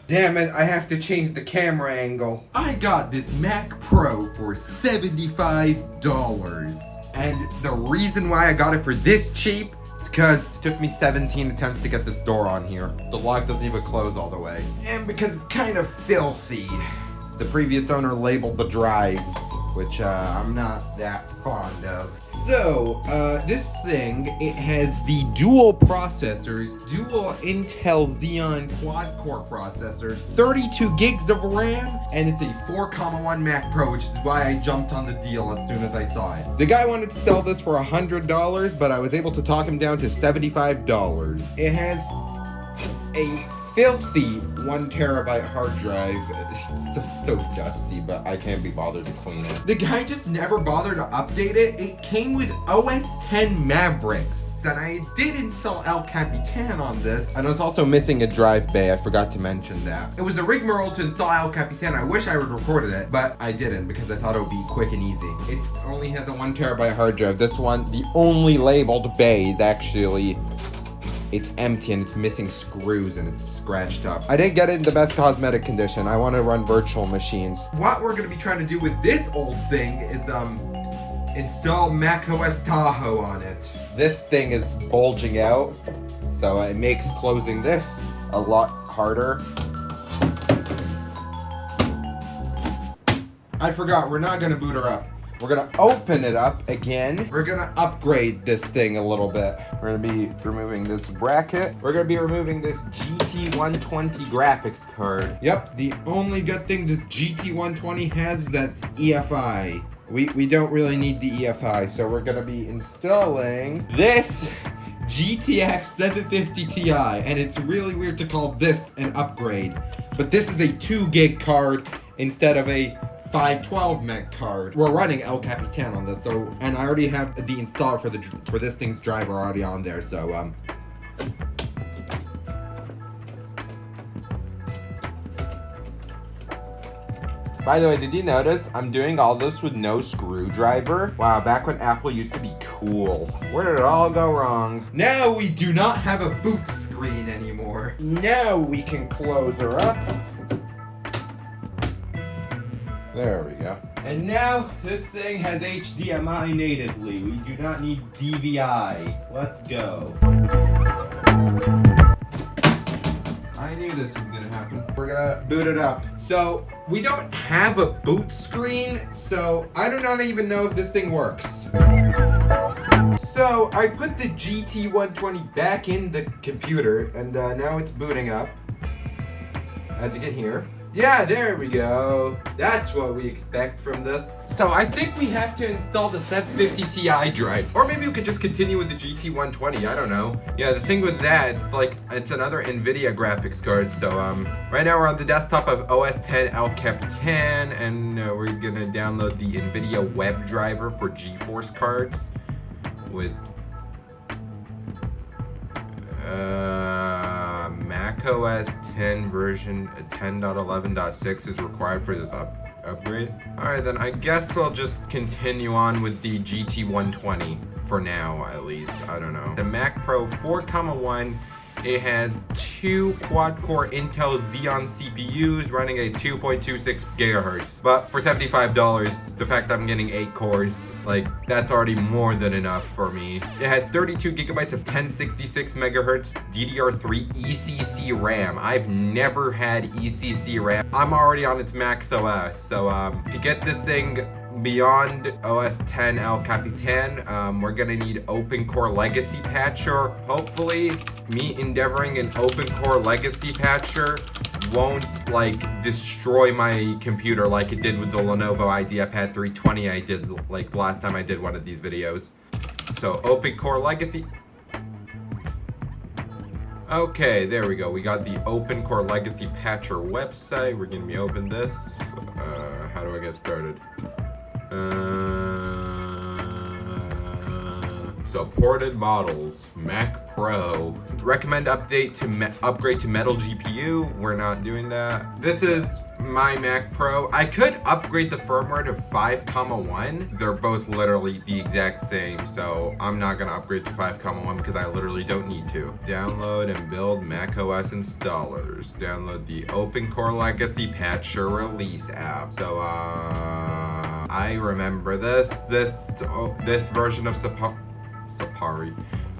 Damn it, I have to change the camera angle. I got this Mac Pro for $75. And the reason why I got it for this cheap is because it took me 17 attempts to get this door on here. The lock doesn't even close all the way. And because it's kind of filthy. The previous owner labeled the drives, which I'm not that fond of. So, this thing, it has the dual processors, dual Intel Xeon quad-core processors, 32 gigs of RAM, and it's a 4,1 Mac Pro, which is why I jumped on the deal as soon as I saw it. The guy wanted to sell this for $100, but I was able to talk him down to $75. It has a filthy 1 terabyte hard drive. It's so dusty, but I can't be bothered to clean it. The guy just never bothered to update it. It came with OS 10 Mavericks. And I did install El Capitan on this. And I was also missing a drive bay. I forgot to mention that. It was a rigmarole to install El Capitan. I wish I would have recorded it, but I didn't because I thought it would be quick and easy. It only has a 1 terabyte hard drive. This one, the only labeled bay is actually... it's empty and it's missing screws and it's scratched up. I didn't get it in the best cosmetic condition. I want to run virtual machines. What we're going to be trying to do with this old thing is install macOS Tahoe on it. This thing is bulging out, so it makes closing this a lot harder. I forgot, we're not going to boot her up. We're gonna open it up again. We're gonna upgrade this thing a little bit. We're gonna be removing this bracket. We're gonna be removing this GT120 graphics card. Yep, the only good thing this GT120 has is that's EFI. We don't really need the EFI, so we're gonna be installing this GTX 750 Ti, and it's really weird to call this an upgrade, but this is a 2 gig card instead of a 512 meg card. We're running El Capitan on this, so, and I already have the installer for this thing's driver already on there, so By the way, did you notice I'm doing all this with no screwdriver? Wow, back when Apple used to be cool. Where did it all go wrong? Now we do not have a boot screen anymore. Now we can close her up. There we go. And now this thing has HDMI natively. We do not need DVI. Let's go. I knew this was gonna happen. We're gonna boot it up. So we don't have a boot screen, so I do not even know if this thing works. So I put the GT120 back in the computer, and now it's booting up. As you can hear. Yeah, there we go. That's what we expect from this. So I think we have to install the 750 Ti drive. Or maybe we could just continue with the GT120, I don't know. Yeah, the thing with that, it's another NVIDIA graphics card. So right now we're on the desktop of OS 10 El Capitan, and we're gonna download the NVIDIA web driver for GeForce cards with macOS 10 version 10.11.6 is required for this upgrade. Alright, then I guess we'll just continue on with the GT120 for now, at least. I don't know. The Mac Pro 4,1, it has 2 quad-core Intel Xeon CPUs running at 2.26 gigahertz. But for $75, the fact that I'm getting 8 cores, like, that's already more than enough for me. It has 32 gigabytes of 1066 megahertz DDR3 ECC RAM. I've never had ECC RAM. I'm already on its max OS, so to get this thing beyond OS 10 El Capitan, we're gonna need Open Core Legacy Patcher. Hopefully, me endeavoring an Open Core Legacy Patcher won't like destroy my computer like it did with the Lenovo IdeaPad 320 I did like the last time I did one of these videos. So Open Core Legacy. Okay, there we go. We got the Open Core Legacy Patcher website. We're gonna be open this. How do I get started? Supported models, Mac Pro. Recommend update to upgrade to Metal GPU. We're not doing that. This is my Mac Pro. I could upgrade the firmware to 5.1. They're both literally the exact same, so I'm not gonna upgrade to 5.1 because I literally don't need to. Download and build macOS installers. Download the OpenCore Legacy Patcher Release app. So I remember this version of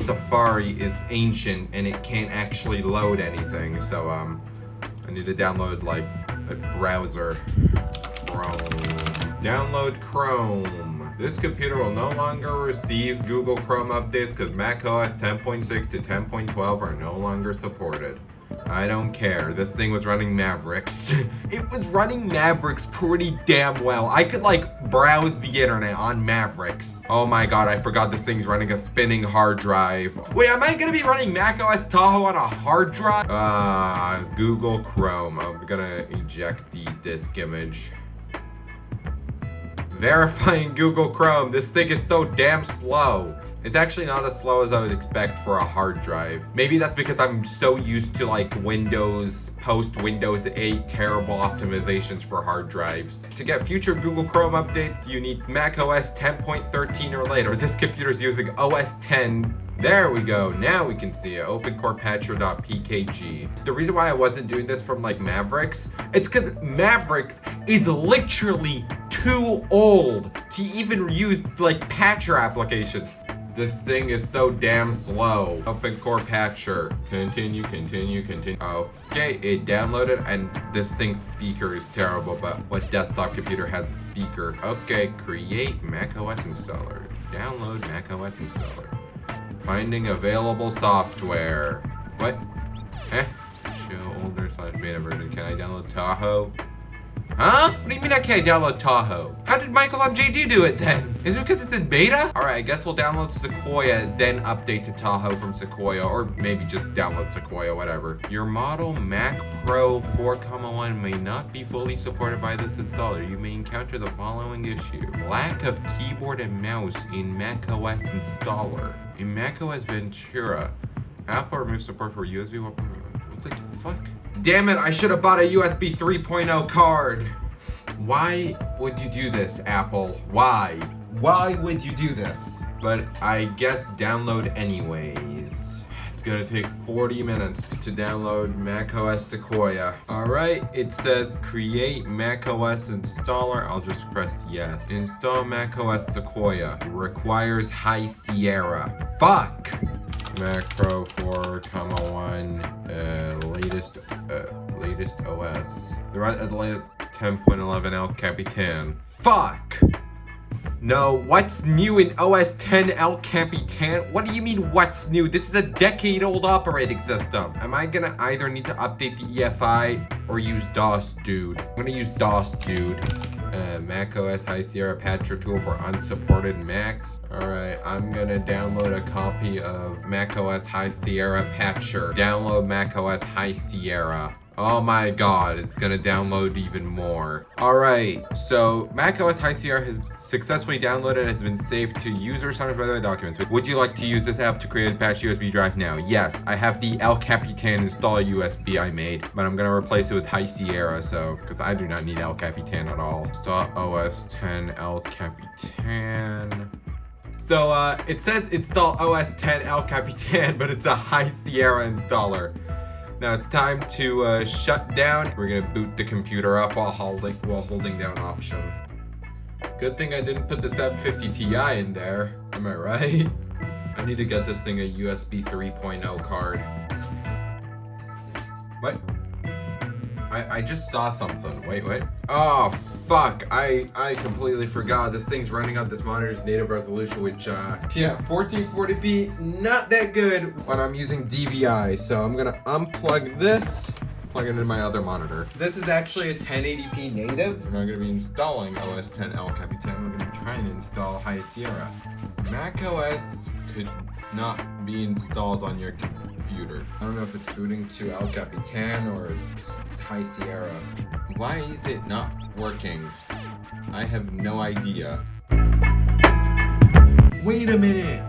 Safari is ancient and it can't actually load anything, so I need to download like a browser. Chrome. Download Chrome. This computer will no longer receive Google Chrome updates because macOS 10.6 to 10.12 are no longer supported. I don't care. This thing was running Mavericks. It was running Mavericks pretty damn well. I could like browse the internet on Mavericks. Oh my god, I forgot this thing's running a spinning hard drive. Wait, am I gonna be running macOS Tahoe on a hard drive? Google Chrome. I'm gonna eject the disk image. Verifying Google Chrome. This thing is so damn slow. It's actually not as slow as I would expect for a hard drive. Maybe that's because I'm so used to like post Windows 8 terrible optimizations for hard drives. To get future Google Chrome updates, you need macOS 10.13 or later. This computer's using OS 10. There we go. Now we can see it. OpenCorePatcher.pkg. The reason why I wasn't doing this from like Mavericks, it's because Mavericks is literally too old to even use like patcher applications. This thing is so damn slow. OpenCore Patcher. Continue. Okay, it downloaded, and this thing's speaker is terrible, but what desktop computer has a speaker? Okay, create macOS installer. Download macOS installer. Finding available software. What? Show older / beta version. Can I download Tahoe? Huh? What do you mean I can't download Tahoe? How did Michael on JD do it then? Is it because it's in beta? Alright, I guess we'll download Sequoia, then update to Tahoe from Sequoia, or maybe just download Sequoia, whatever. Your model Mac Pro 4.1 may not be fully supported by this installer. You may encounter the following issue. Lack of keyboard and mouse in macOS installer. In macOS Ventura, Apple removes support for USB. What the fuck? Damn it, I should have bought a USB 3.0 card. Why would you do this, Apple? Why? Why would you do this? But I guess download anyways. It's gonna take 40 minutes to download macOS Sequoia. Alright, it says create macOS installer. I'll just press yes. Install macOS Sequoia. Requires High Sierra. Fuck! Mac Pro 4.1 latest OS. The latest 10.11 El Capitan. Fuck! No, what's new in OS 10 El Capitan? What do you mean what's new? This is a decade-old operating system. Am I gonna either need to update the EFI or use DOS Dude? I'm gonna use DOS Dude. macOS High Sierra Patcher tool for unsupported Macs. Alright, I'm gonna download a copy of macOS High Sierra Patcher. Download macOS High Sierra. Oh my god, it's gonna download even more. Alright, so macOS High Sierra has successfully downloaded and has been saved to user signed by the documents. Would you like to use this app to create a patch USB drive now? Yes, I have the El Capitan installer USB I made, but I'm gonna replace it with High Sierra, so, because I do not need El Capitan at all. Install OS 10 El Capitan. So, it says install OS 10 El Capitan, but it's a High Sierra installer. Now it's time to shut down. We're gonna boot the computer up while holding down Option. Good thing I didn't put the 750 Ti in there. Am I right? I need to get this thing a USB 3.0 card. What? I just saw something. Wait. Oh, fuck. I completely forgot. This thing's running on this monitor's native resolution, which, yeah, 1440p, not that good when I'm using DVI. So I'm gonna unplug this, plug it into my other monitor. This is actually a 1080p native. I'm not gonna be installing OS 10 El Capitan. I'm gonna be trying to install High Sierra. macOS could not be installed on your computer. I don't know if it's booting to El Capitan or High Sierra. Why is it not working? I have no idea. Wait a minute.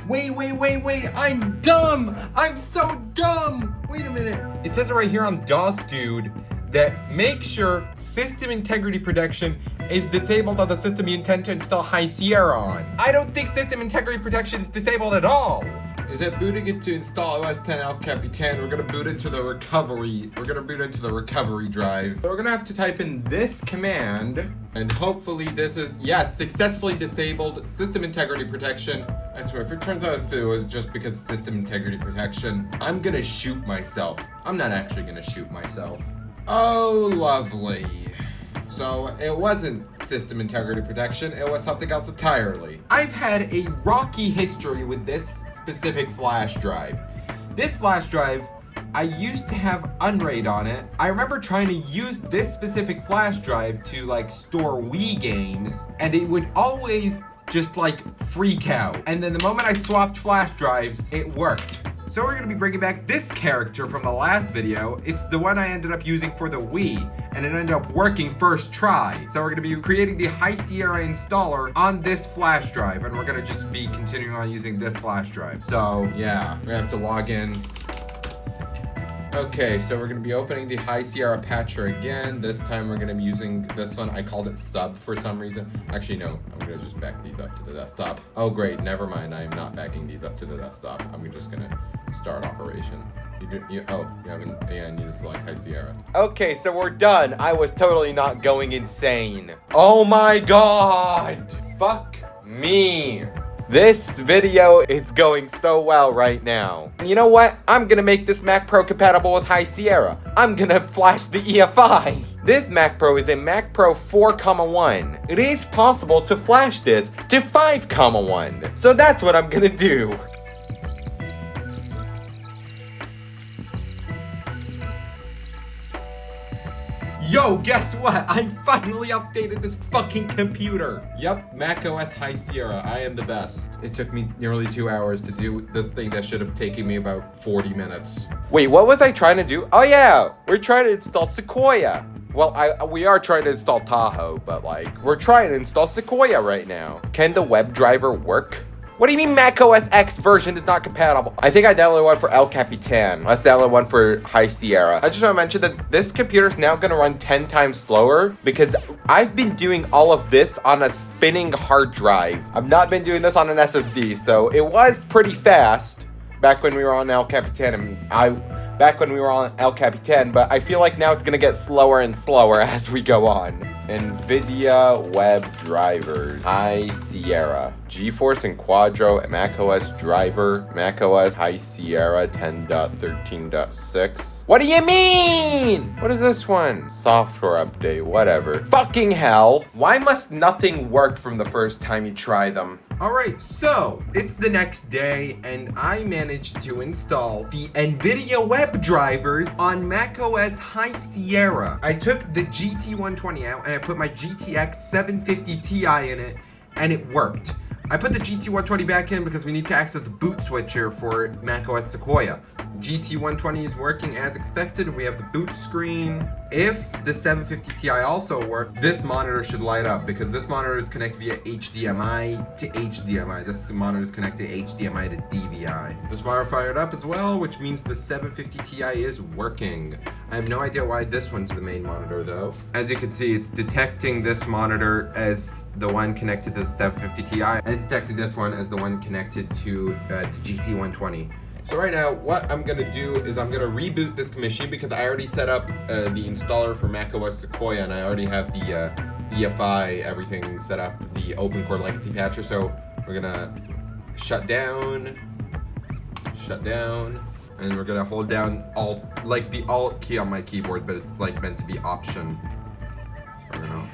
Wait. I'm dumb. I'm so dumb. Wait a minute. It says right here on DOS Dude that make sure system integrity protection is disabled on the system you intend to install High Sierra on. I don't think system integrity protection is disabled at all. Is it booting it to install OS 10 El Capitan? We're gonna boot into the recovery. We're gonna boot into the recovery drive. So we're gonna have to type in this command, and hopefully this is, yes, successfully disabled system integrity protection. I swear, if it turns out if it was just because of system integrity protection, I'm gonna shoot myself. I'm not actually gonna shoot myself. Oh, lovely. So it wasn't system integrity protection, it was something else entirely. I've had a rocky history with this specific flash drive. This flash drive, I used to have Unraid on it. I remember trying to use this specific flash drive to like store Wii games, and it would always just like freak out. And then the moment I swapped flash drives, it worked. So we're gonna be bringing back this character from the last video. It's the one I ended up using for the Wii, and it ended up working first try. So we're gonna be creating the High Sierra installer on this flash drive, and we're gonna just be continuing on using this flash drive. So yeah, we're gonna have to log in. Okay, so we're gonna be opening the High Sierra patcher again. This time we're gonna be using this one. I called it sub for some reason. Actually, no, I'm gonna just back these up to the desktop. Oh great, never mind, I am not backing these up to the desktop. I'm just gonna start operation. You haven't, yeah, and you just select High Sierra. Okay, so we're done. I was totally not going insane. Oh my god! Fuck me. This video is going so well right now. And you know what? I'm gonna make this Mac Pro compatible with High Sierra. I'm gonna flash the EFI. This Mac Pro is a Mac Pro 4,1. It is possible to flash this to 5,1. So that's what I'm gonna do. Yo, guess what? I finally updated this fucking computer. Yep, macOS High Sierra. I am the best. It took me nearly 2 hours to do this thing that should have taken me about 40 minutes. Wait, what was I trying to do? Oh yeah, we're trying to install Sequoia. Well, we are trying to install Tahoe, but like, we're trying to install Sequoia right now. Can the WebDriver work? What do you mean macOS X version is not compatible? I think I downloaded one for El Capitan. Let's download one for High Sierra. I just want to mention that this computer is now going to run 10 times slower because I've been doing all of this on a spinning hard drive. I've not been doing this on an SSD, so it was pretty fast back when we were on El Capitan. Back when we were on El Capitan, but I feel like now it's going to get slower and slower as we go on. NVIDIA web drivers, High Sierra, GeForce and Quadro, macOS driver, macOS High Sierra 10.13.6. What do you mean? What is this one? Software update, whatever. Fucking hell. Why must nothing work from the first time you try them? Alright, so it's the next day and I managed to install the NVIDIA web drivers on macOS High Sierra. I took the GT120 out and I put my GTX 750 Ti in it and it worked. I put the GT120 back in because we need to access the boot switcher for macOS Sequoia. GT120 is working as expected. We have the boot screen. If the 750 Ti also worked, this monitor should light up because this monitor is connected via HDMI to HDMI. This monitor is connected HDMI to DVI. This monitor fired up as well, which means the 750 Ti is working. I have no idea why this one's the main monitor though. As you can see, it's detecting this monitor as the one connected to the 750 Ti, and it's detected this one as the one connected to the GT120. So right now, what I'm gonna do is I'm gonna reboot this machine because I already set up the installer for macOS Sequoia, and I already have the EFI, everything set up, the open core legacy patcher. So we're gonna shut down, and we're gonna hold down Alt, like the Alt key on my keyboard, but it's like meant to be Option. I don't know.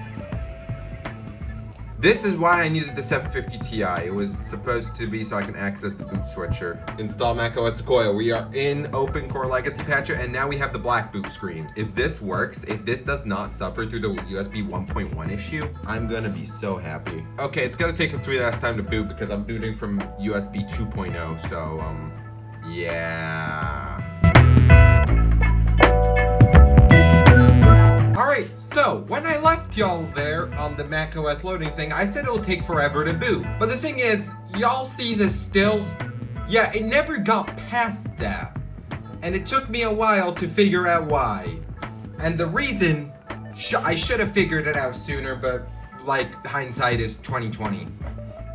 This is why I needed the 750 Ti. It was supposed to be so I can access the boot switcher. Install macOS Sequoia. We are in Open Core Legacy Patcher, and now we have the black boot screen. If this works, if this does not suffer through the USB 1.1 issue, I'm gonna be so happy. Okay, it's gonna take a sweet ass time to boot because I'm booting from USB 2.0, so, yeah. Alright, so when I left y'all there on the macOS loading thing, I said it'll take forever to boot. But the thing is, y'all see this still? Yeah, it never got past that. And it took me a while to figure out why. And the reason, I should have figured it out sooner, but like hindsight is 2020.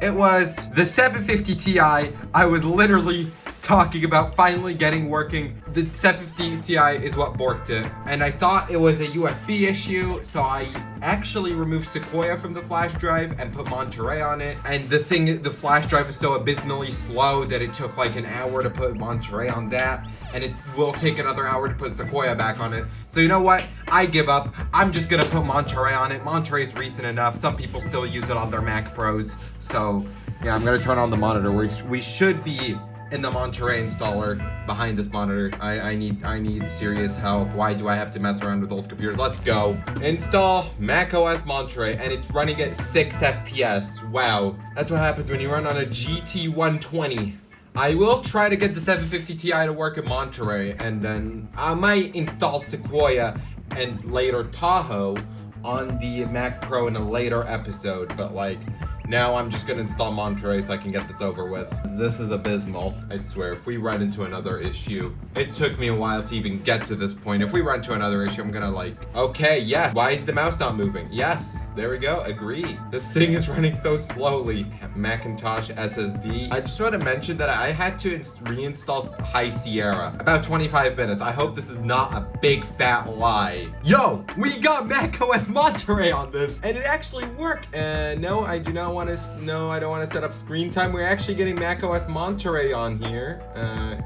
It was the 750 Ti. I was literally talking about finally getting working. The 750 Ti is what borked it. And I thought it was a USB issue, so I actually removed Sequoia from the flash drive and put Monterey on it. And the flash drive is so abysmally slow that it took like an hour to put Monterey on that. And it will take another hour to put Sequoia back on it. So you know what? I give up. I'm just gonna put Monterey on it. Monterey is recent enough. Some people still use it on their Mac Pros. So yeah, I'm gonna turn on the monitor. We should be in the Monterey installer behind this monitor. I need serious help. Why do I have to mess around with old computers? Let's go. Install macOS Monterey, and it's running at 6 FPS. Wow. That's what happens when you run on a GT 120. I will try to get the 750 Ti to work in Monterey, and then I might install Sequoia and later Tahoe on the Mac Pro in a later episode, but like, now I'm just gonna install Monterey so I can get this over with. This is abysmal, I swear. If we run into another issue, it took me a while to even get to this point. If we run into another issue, I'm gonna like, okay, yes. Why is the mouse not moving? Yes, there we go, agree. This thing is running so slowly. Macintosh SSD. I just want to mention that I had to reinstall High Sierra. About 25 minutes. I hope this is not a big fat lie. Yo, we got macOS Monterey on this, and it actually worked. No, I do not want to, no, I don't want to set up screen time. We're actually getting macOS Monterey on here.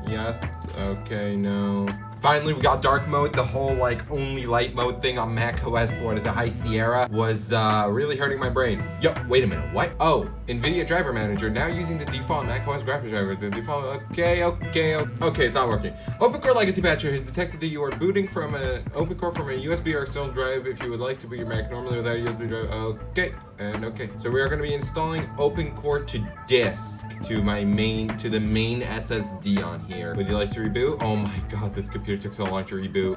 Yes, okay, no. Finally, we got dark mode. The whole like only light mode thing on macOS, what is it, High Sierra, was really hurting my brain. Yo, wait a minute, what? Oh, NVIDIA Driver Manager, now using the default macOS graphics driver. The default, okay, it's not working. OpenCore Legacy Patcher has detected that you are booting from a OpenCore from a USB or external drive. If you would like to boot your Mac normally without a USB drive, okay, and okay. So we are going to be installing OpenCore to disk to the main SSD on here. Would you like to reboot? Oh my god, this computer took so long to reboot.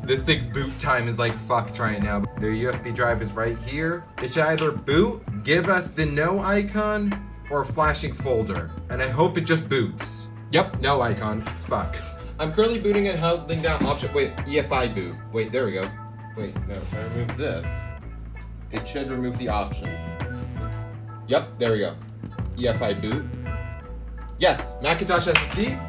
This thing's boot time is like fucked right now. The USB drive is right here. It should either boot, give us the no icon, or a flashing folder. And I hope it just boots. Yep, no icon. Fuck. I'm currently booting and holding down option. Wait, EFI boot. Wait, there we go. Wait, no, if I remove this, it should remove the option. Yep, there we go. EFI boot. Yes, Macintosh SSD.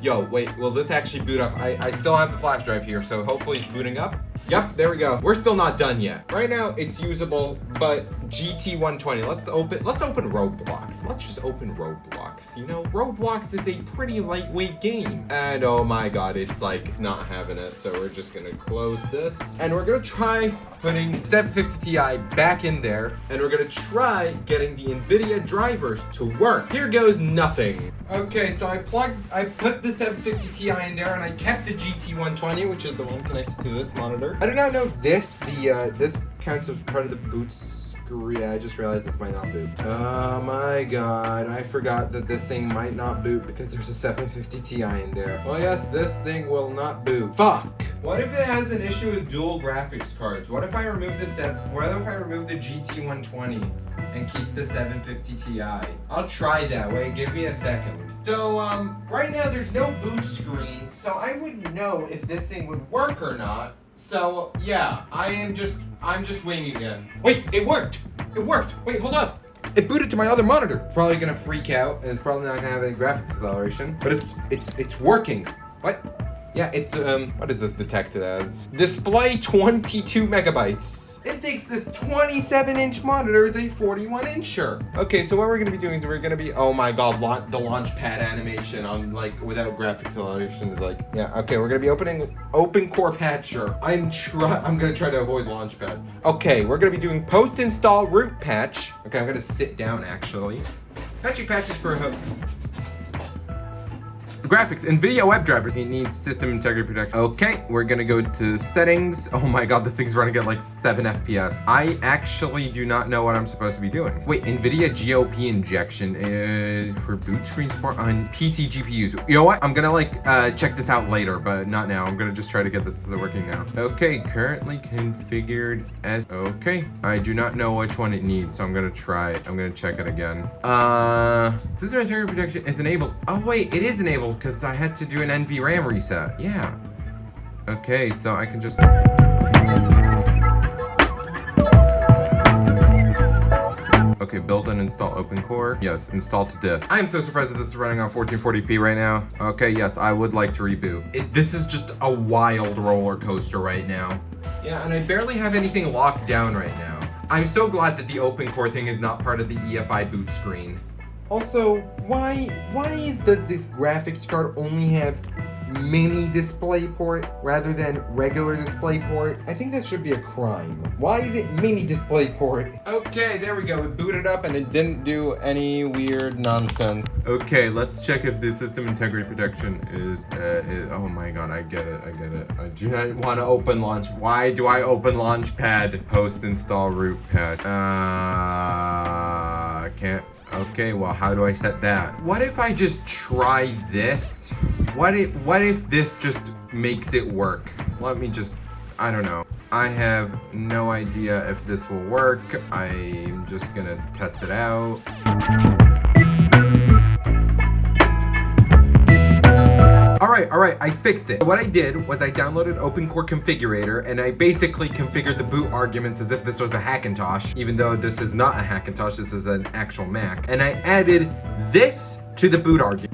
Yo, wait, will this actually boot up? I still have the flash drive here, so hopefully it's booting up. Yep, there we go. We're still not done yet. Right now, it's usable, but GT 120. Let's open Roblox. Let's just open Roblox. You know, Roblox is a pretty lightweight game. And oh my god, it's like not having it. So we're just gonna close this. And we're gonna try putting 750 Ti back in there. And we're gonna try getting the NVIDIA drivers to work. Here goes nothing. Okay, so I put the 750 Ti in there, and I kept the GT 120, which is the one connected to this monitor. I do not know this counts as part of the boot screen. Yeah, I just realized this might not boot. Oh my god, I forgot that this thing might not boot because there's a 750 Ti in there. Well, yes, this thing will not boot. Fuck! What if it has an issue with dual graphics cards? What if I remove the GT 120 and keep the 750 Ti? I'll try that. Wait, give me a second. So, right now there's no boot screen, so I wouldn't know if this thing would work or not. So, yeah, I'm just winging it. Wait, it worked! It worked! Wait, hold up! It booted to my other monitor. Probably gonna freak out, and it's probably not gonna have any graphics acceleration, but it's working. What? Yeah, it's, what is this detected as? Display 22 megabytes. It thinks this 27-inch monitor is a 41-incher. Okay, so what we're gonna be doing is we're gonna be, oh my god, the launch pad animation on like without graphics acceleration is like, yeah, okay, we're gonna be opening OpenCore Patcher. I'm gonna try to avoid Launchpad. Okay, we're gonna be doing post-install root patch. Okay, I'm gonna sit down actually. Patching patches for graphics, NVIDIA WebDriver. It needs system integrity protection. Okay, we're gonna go to settings. Oh my god, this thing's running at like 7 FPS. I actually do not know what I'm supposed to be doing. Wait, NVIDIA GOP injection for boot screen support on PC GPUs. You know what? I'm gonna like check this out later, but not now. I'm gonna just try to get this working now. Okay, currently configured as, okay. I do not know which one it needs, so I'm gonna check it again. System integrity protection is enabled. Oh wait, it is enabled because I had to do an NVRAM reset. Yeah. Okay, so I can just... Okay, build and install OpenCore. Yes, install to disk. I am so surprised that this is running on 1440p right now. Okay, yes, I would like to reboot. This is just a wild roller coaster right now. Yeah, and I barely have anything locked down right now. I'm so glad that the OpenCore thing is not part of the EFI boot screen. Also, why does this graphics card only have mini DisplayPort rather than regular DisplayPort? I think that should be a crime. Why is it mini DisplayPort? Okay, there we go. It booted up and it didn't do any weird nonsense. Okay, let's check if the system integrity protection is oh my god, I get it. I do not want to open launch. Why do I open Launchpad? Post install root pad. I can't. Okay, well, how do I set that? What if I just try this? What if this just makes it work? Let me just, I don't know. I have no idea if this will work. I'm just gonna test it out. All right, I fixed it. What I did was I downloaded OpenCore Configurator and I basically configured the boot arguments as if this was a Hackintosh, even though this is not a Hackintosh, this is an actual Mac. And I added this to the boot argument,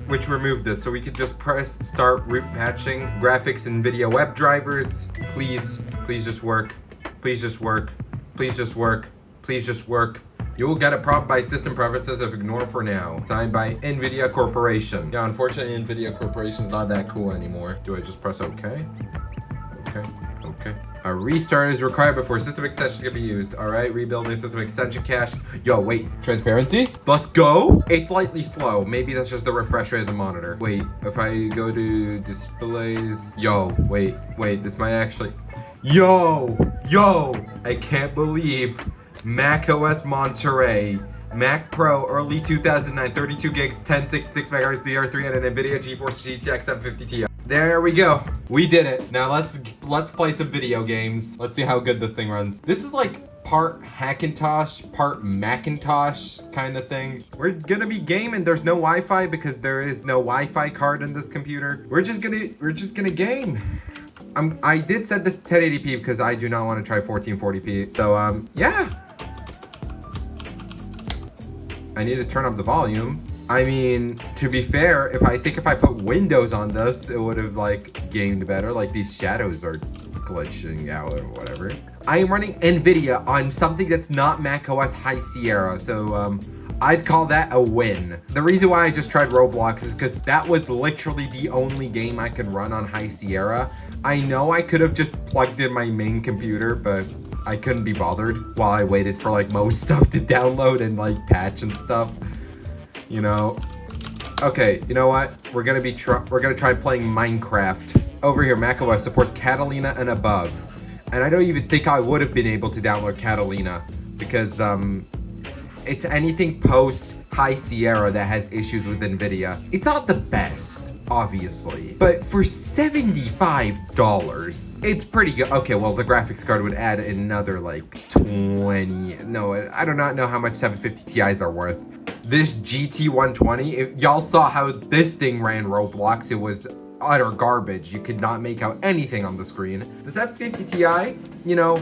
which removed this, so we could just press start root patching. Graphics and video web drivers, please just work. Please just work. Please just work. Please just work. You will get a prompt by System Preferences of Ignore for Now. Signed by NVIDIA Corporation. Yeah, unfortunately, NVIDIA Corporation is not that cool anymore. Do I just press OK? Okay. A restart is required before system extensions can be used. All right, rebuilding system extension cache. Yo, wait, transparency? Let's go. It's slightly slow. Maybe that's just the refresh rate of the monitor. Wait, if I go to displays. Yo, wait, this might actually. Yo, I can't believe macOS Monterey, Mac Pro, early 2009, 32 gigs, 1066 megahertz DR3, and an NVIDIA GeForce GTX 750 Ti. There we go. We did it. Now let's play some video games. Let's see how good this thing runs. This is like part Hackintosh, part Macintosh kind of thing. We're gonna be gaming. There's no Wi-Fi because there is no Wi-Fi card in this computer. We're just gonna game. I did set this to 1080p because I do not want to try 1440p. So yeah. I need to turn up the volume. I mean, to be fair, if I put Windows on this, it would have like gamed better. Like these shadows are glitching out or whatever. I am running NVIDIA on something that's not macOS High Sierra, so I'd call that a win. The reason why I just tried Roblox is because that was literally the only game I could run on High Sierra. I know I could have just plugged in my main computer, but I couldn't be bothered while I waited for like most stuff to download and like patch and stuff, you know. Okay, you know what? We're gonna try playing Minecraft. Over here, macOS supports Catalina and above, and I don't even think I would have been able to download Catalina because it's anything post High Sierra that has issues with NVIDIA. It's not the best, obviously, but for $75, it's pretty good. Okay, well, the graphics card would add another like 20. No, I do not know how much 750 Ti's are worth. This GT120, if y'all saw how this thing ran Roblox, it was utter garbage. You could not make out anything on the screen. The 750 Ti, you know,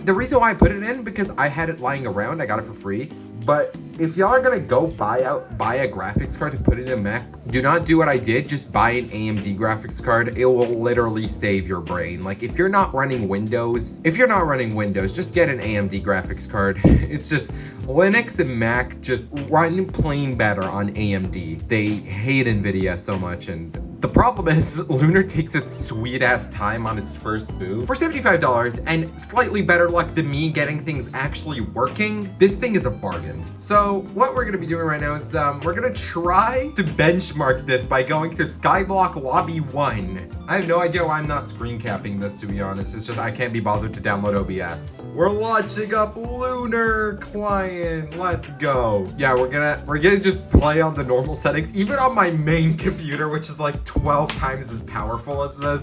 the reason why I put it in because I had it lying around. I got it for free. But if y'all are gonna go buy a graphics card to put in a Mac, do not do what I did. Just buy an AMD graphics card. It will literally save your brain. Like if you're not running Windows, just get an AMD graphics card. It's just Linux and Mac just run plain better on AMD. They hate NVIDIA so much, and the problem is Lunar takes its sweet ass time on its first boot. For $75 and slightly better luck than me getting things actually working, this thing is a bargain. So what we're gonna be doing right now is we're gonna try to benchmark this by going to Skyblock Lobby 1. I have no idea why I'm not screen capping this, to be honest. It's just I can't be bothered to download OBS. We're launching up Lunar client. Let's go. Yeah, we're gonna just play on the normal settings. Even on my main computer, which is like 12 times as powerful as this,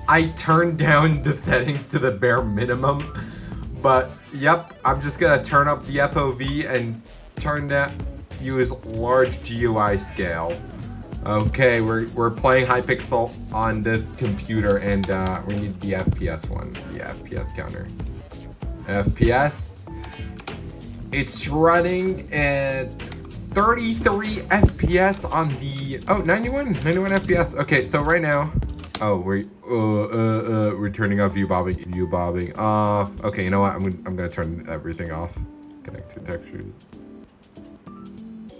I turned down the settings to the bare minimum. But yep, I'm just gonna turn up the FOV and use large GUI scale. Okay, we're playing Hypixel on this computer, and we need the FPS one, the FPS counter. FPS. It's running at 33 FPS on the 91 FPS. Okay, so right now, we're turning off view bobbing off. Okay, you know what? I'm gonna turn everything off. Connect to textures.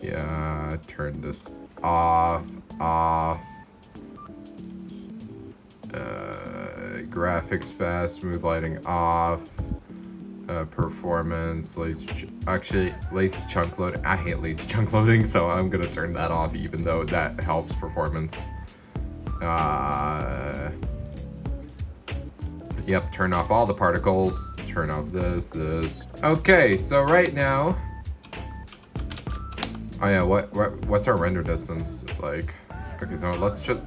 Yeah, turn this off. Graphics fast, smooth lighting off. Performance, lazy chunk load. I hate lazy chunk loading, so I'm gonna turn that off, even though that helps performance. Yep, turn off all the particles. Turn off this. Okay, so right now. Oh yeah, what's our render distance like? Okay, so let's just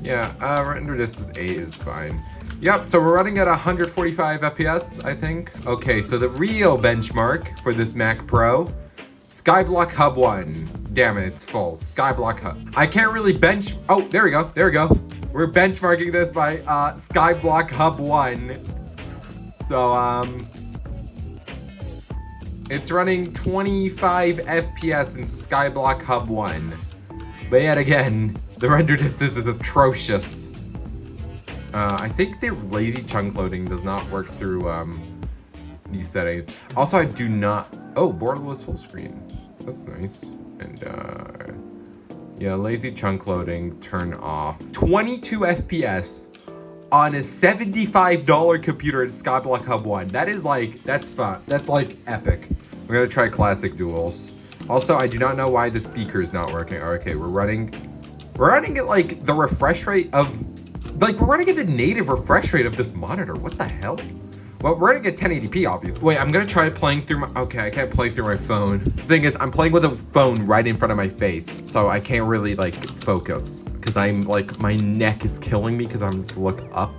render distance 8 is fine. Yep, so we're running at 145 FPS, I think. Okay, so the real benchmark for this Mac Pro, Skyblock Hub 1. Damn it, it's full. Skyblock Hub. I can't really oh, there we go. We're benchmarking this by Skyblock Hub 1. So, it's running 25 FPS in Skyblock Hub 1. But yet again, the render distance is atrocious. I think the lazy chunk loading does not work through these settings. Also, I do not. Oh, borderless full screen. That's nice. And yeah, lazy chunk loading turn off. 22 FPS on a $75 computer in Skyblock Hub 1. That is like, that's fun. That's like epic. We're gonna try classic duels. Also, I do not know why the speaker is not working. Okay, we're running at like the refresh rate of. Like, we're running at the native refresh rate of this monitor. What the hell? Well, we're running at 1080p, obviously. Wait, I'm gonna try playing through my... Okay, I can't play through my phone. The thing is, I'm playing with a phone right in front of my face, so I can't really, like, focus. Because I'm, like, my neck is killing me because I'm to look up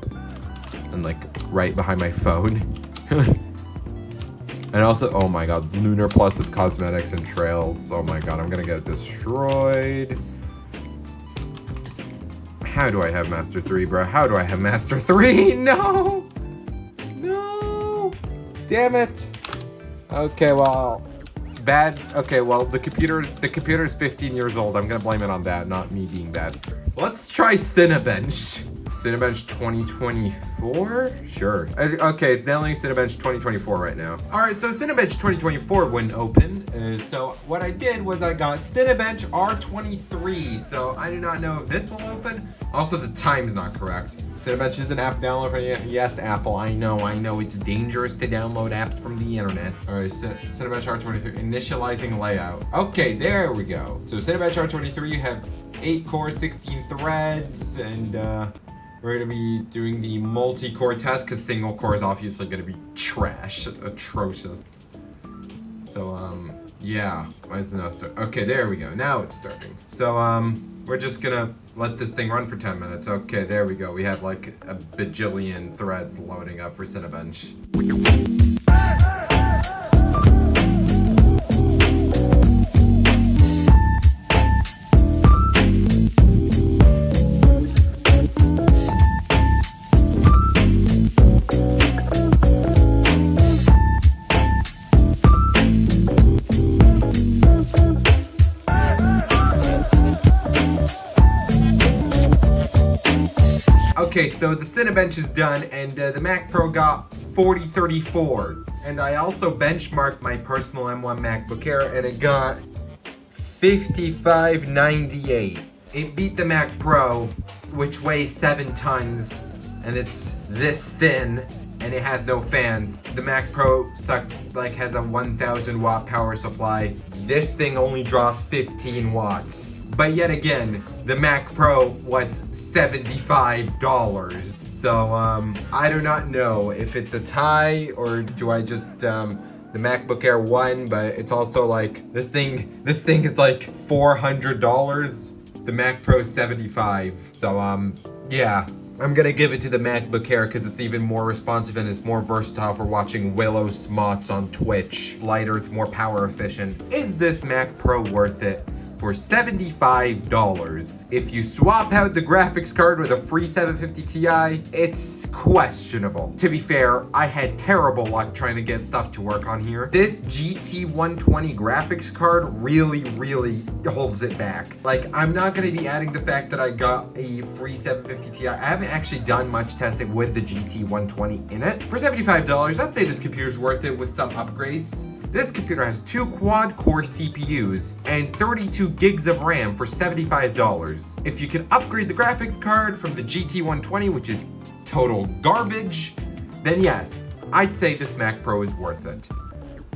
and, like, right behind my phone. And also, oh my god, Lunar Plus with cosmetics and trails. Oh my god, I'm gonna get destroyed. How do I have Master 3, bro? How do I have Master 3? No! No! Damn it! Okay, well, bad. Okay, well, the computer is 15 years old. I'm gonna blame it on that, not me being bad. Let's try Cinebench. Cinebench 2024? Sure. Okay, it's downloading Cinebench 2024 right now. Alright, so Cinebench 2024 wouldn't open. So what I did was I got Cinebench R23. So I do not know if this will open. Also, the time's not correct. Cinebench is an app download for yes, Apple. I know. It's dangerous to download apps from the internet. Alright, Cinebench R23. Initializing layout. Okay, there we go. So Cinebench R23, you have 8 cores, 16 threads, and we're going to be doing the multi-core test because single core is obviously going to be trash, atrocious. So, yeah, why is it not starting? Okay, there we go. Now it's starting. So, we're just going to let this thing run for 10 minutes. Okay, there we go. We have like a bajillion threads loading up for Cinebench. Okay, so the Cinebench is done, and the Mac Pro got 4034. And I also benchmarked my personal M1 MacBook Air, and it got 5598. It beat the Mac Pro, which weighs 7 tons, and it's this thin, and it has no fans. The Mac Pro sucks, like, has a 1000 watt power supply. This thing only draws 15 watts. But yet again, the Mac Pro was $75. So I do not know if it's a tie or do I just the MacBook Air won, but it's also like this thing is like $400. The Mac Pro is $75. So yeah, I'm gonna give it to the MacBook Air because it's even more responsive and it's more versatile for watching Willow Smots on Twitch. Lighter, it's more power efficient. Is this Mac Pro worth it? for $75. If you swap out the graphics card with a free 750 Ti, it's questionable. To be fair, I had terrible luck trying to get stuff to work on here. This GT120 graphics card really holds it back. Like, I'm not going to be adding the fact that I got a free 750 Ti. I haven't actually done much testing with the GT120 in it. For $75, I'd say this computer's worth it with some upgrades. This computer has 2 quad-core CPUs and 32 gigs of RAM for $75. If you can upgrade the graphics card from the GT120, which is total garbage, then yes, I'd say this Mac Pro is worth it.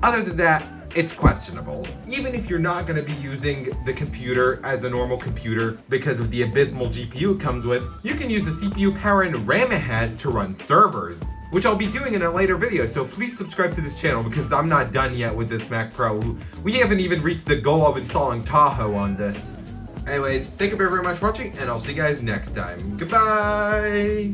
Other than that, it's questionable. Even if you're not going to be using the computer as a normal computer because of the abysmal GPU it comes with, you can use the CPU power and RAM it has to run servers, which I'll be doing in a later video, so please subscribe to this channel because I'm not done yet with this Mac Pro. We haven't even reached the goal of installing Tahoe on this. Anyways, thank you very much for watching, and I'll see you guys next time. Goodbye!